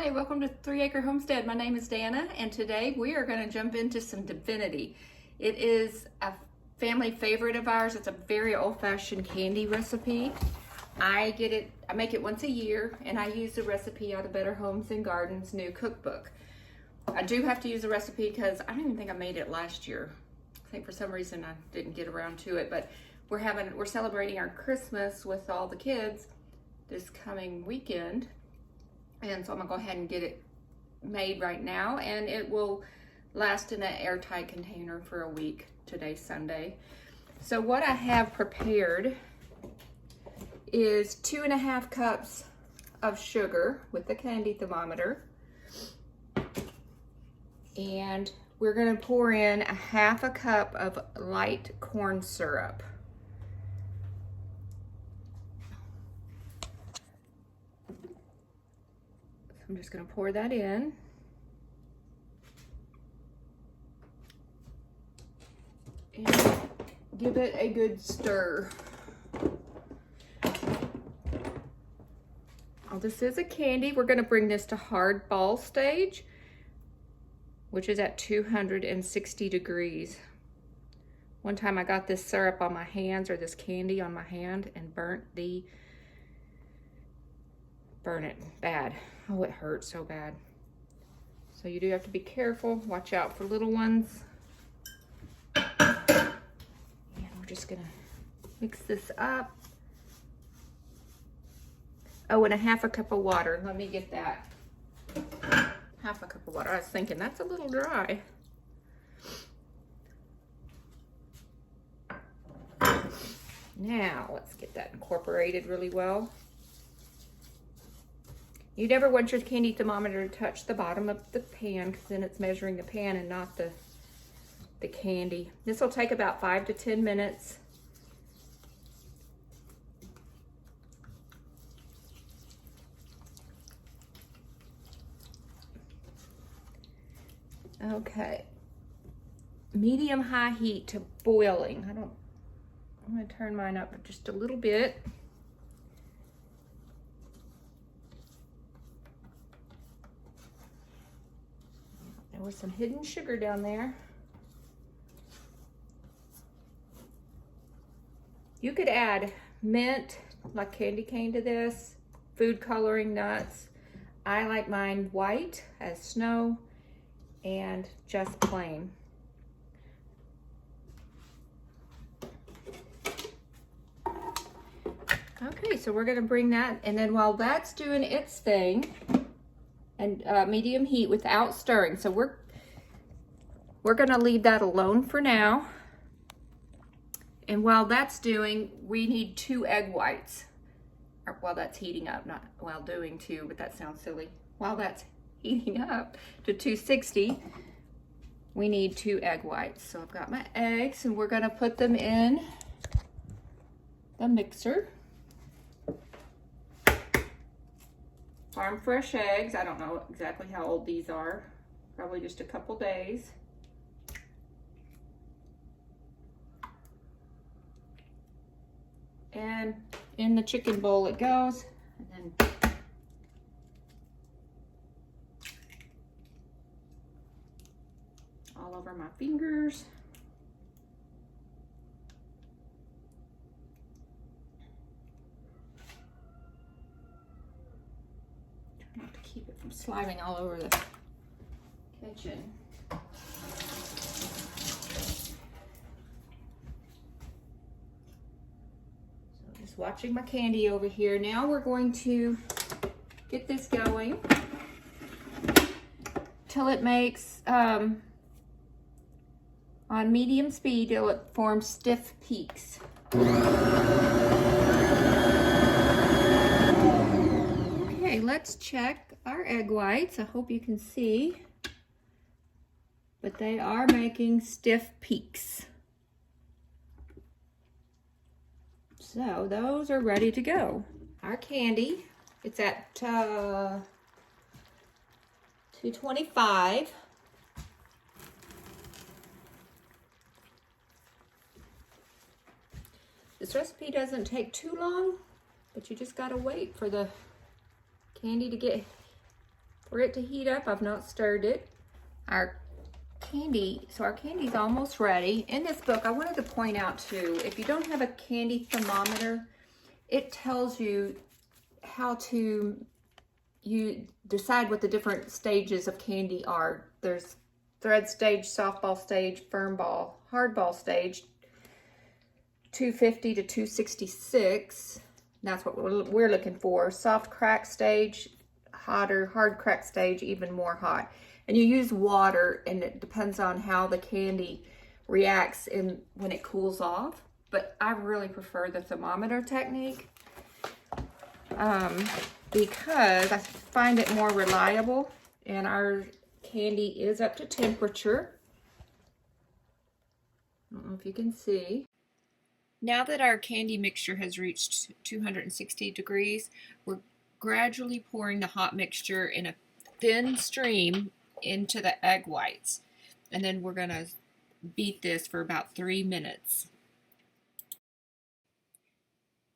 Hi, welcome to 3 Acre Homestead. My name is Dana, and today we are going to jump into some Divinity. It is a family favorite of ours. It's a very old-fashioned candy recipe. I make it once a year, and I use the recipe out of Better Homes and Gardens new cookbook. I do have to use the recipe because I don't even think I made it last year. I think for some reason I didn't get around to it, but we're celebrating our Christmas with all the kids this coming weekend. And so I'm gonna go ahead and get it made right now, and it will last in an airtight container for a week. Today's Sunday. So what I have prepared is 2.5 cups of sugar with the candy thermometer. And we're gonna pour in 1/2 cup of light corn syrup. I'm just going to pour that in. And give it a good stir. Oh, this is a candy. We're going to bring this to hard ball stage, which is at 260 degrees. One time I got this syrup on my hands, or this candy on my hand, and burn it bad. Oh, it hurts so bad. So you do have to be careful. Watch out for little ones. And we're just gonna mix this up. Oh, and 1/2 cup of water. Let me get that. 1/2 cup of water. I was thinking that's a little dry. Now, let's get that incorporated really well. You never want your candy thermometer to touch the bottom of the pan, because then it's measuring the pan and not the candy. This will take about 5 to 10 minutes. Okay. Medium-high heat to boiling. I'm going to turn mine up just a little bit. There was some hidden sugar down there. You could add mint, like candy cane, to this, food coloring, nuts. I like mine white as snow and just plain. Okay, so we're gonna bring that, and then while that's doing its thing, and medium heat without stirring. So we're gonna leave that alone for now. And while that's doing, we need 2 egg whites. Or while that's heating up, not while doing 2, but that sounds silly. While that's heating up to 260, we need 2 egg whites. So I've got my eggs, and we're gonna put them in the mixer. Farm fresh eggs. I don't know exactly how old these are. Probably just a couple days. And in the chicken bowl it goes. And then all over my fingers. Not to keep it from sliding all over the kitchen. So just watching my candy over here. Now we're going to get this going till it makes, on medium speed, till it forms stiff peaks. Let's check our egg whites. I hope you can see, but they are making stiff peaks. So those are ready to go. Our candy, it's at 225. This recipe doesn't take too long, but you just gotta wait for the candy to get for it to heat up. I've not stirred it. Our candy's almost ready. In this book, I wanted to point out too, if you don't have a candy thermometer, it tells you how to decide what the different stages of candy are. There's thread stage, softball stage, firm ball, hardball stage, 250 to 266. That's what we're looking for. Soft crack stage, hotter, hard crack stage, even more hot. And you use water, and it depends on how the candy reacts when it cools off. But I really prefer the thermometer technique because I find it more reliable, and our candy is up to temperature. I don't know if you can see. Now that our candy mixture has reached 260 degrees, we're gradually pouring the hot mixture in a thin stream into the egg whites. And then we're going to beat this for about 3 minutes.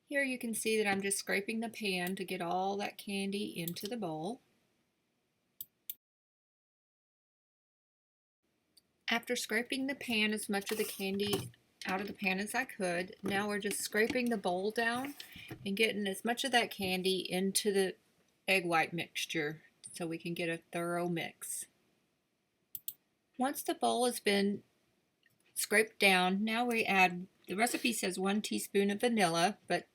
Here you can see that I'm just scraping the pan to get all that candy into the bowl. After scraping the pan, as much of the candy out of the pan as I could, now we're just scraping the bowl down and getting as much of that candy into the egg white mixture so we can get a thorough mix. Once the bowl has been scraped down, now we add, the recipe says 1 teaspoon of vanilla, but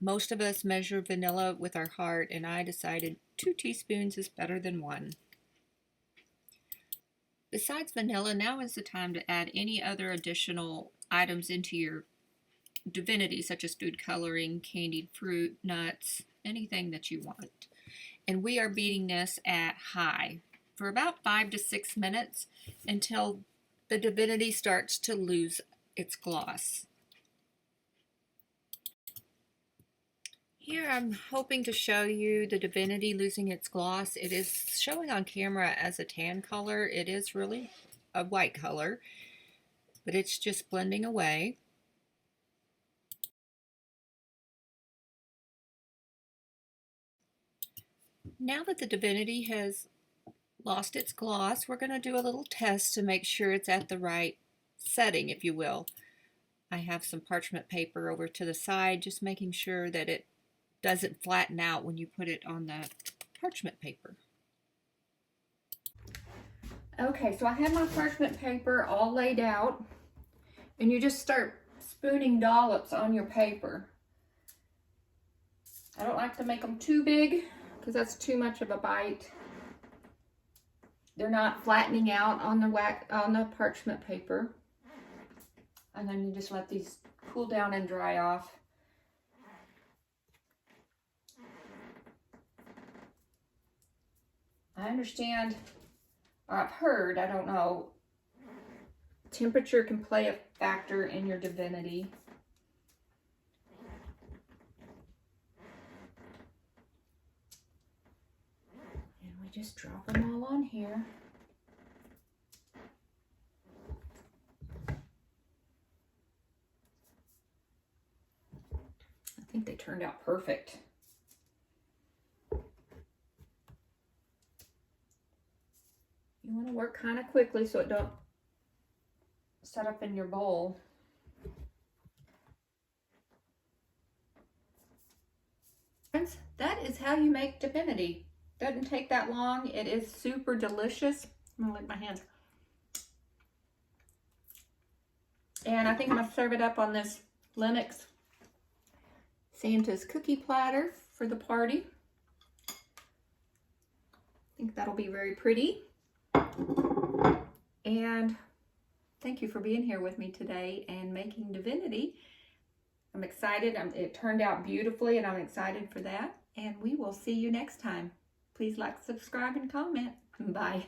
most of us measure vanilla with our heart, and I decided 2 teaspoons is better than 1. Besides vanilla, now is the time to add any other additional items into your divinity, such as food coloring, candied fruit, nuts, anything that you want. And we are beating this at high for about 5 to 6 minutes until the divinity starts to lose its gloss. Here I'm hoping to show you the divinity losing its gloss. It is showing on camera as a tan color. It is really a white color, but it's just blending away. Now that the divinity has lost its gloss, we're going to do a little test to make sure it's at the right setting, if you will. I have some parchment paper over to the side, just making sure that it doesn't flatten out when you put it on the parchment paper. Okay, so I have my parchment paper all laid out, and you just start spooning dollops on your paper. I don't like to make them too big because that's too much of a bite. They're not flattening out on the parchment paper. And then you just let these cool down and dry off. I understand, or I've heard, I don't know, temperature can play a factor in your divinity. And we just drop them all on here. I think they turned out perfect. You want to work kind of quickly so it don't set up in your bowl. Friends, that is how you make divinity. Doesn't take that long. It is super delicious. I'm gonna lick my hands. And I think I'm gonna serve it up on this Lennox Santa's cookie platter for the party. I think that'll be very pretty. And thank you for being here with me today and making divinity. I'm excited. It turned out beautifully, and I'm excited for that. And we will see you next time. Please like, subscribe, and comment. Bye.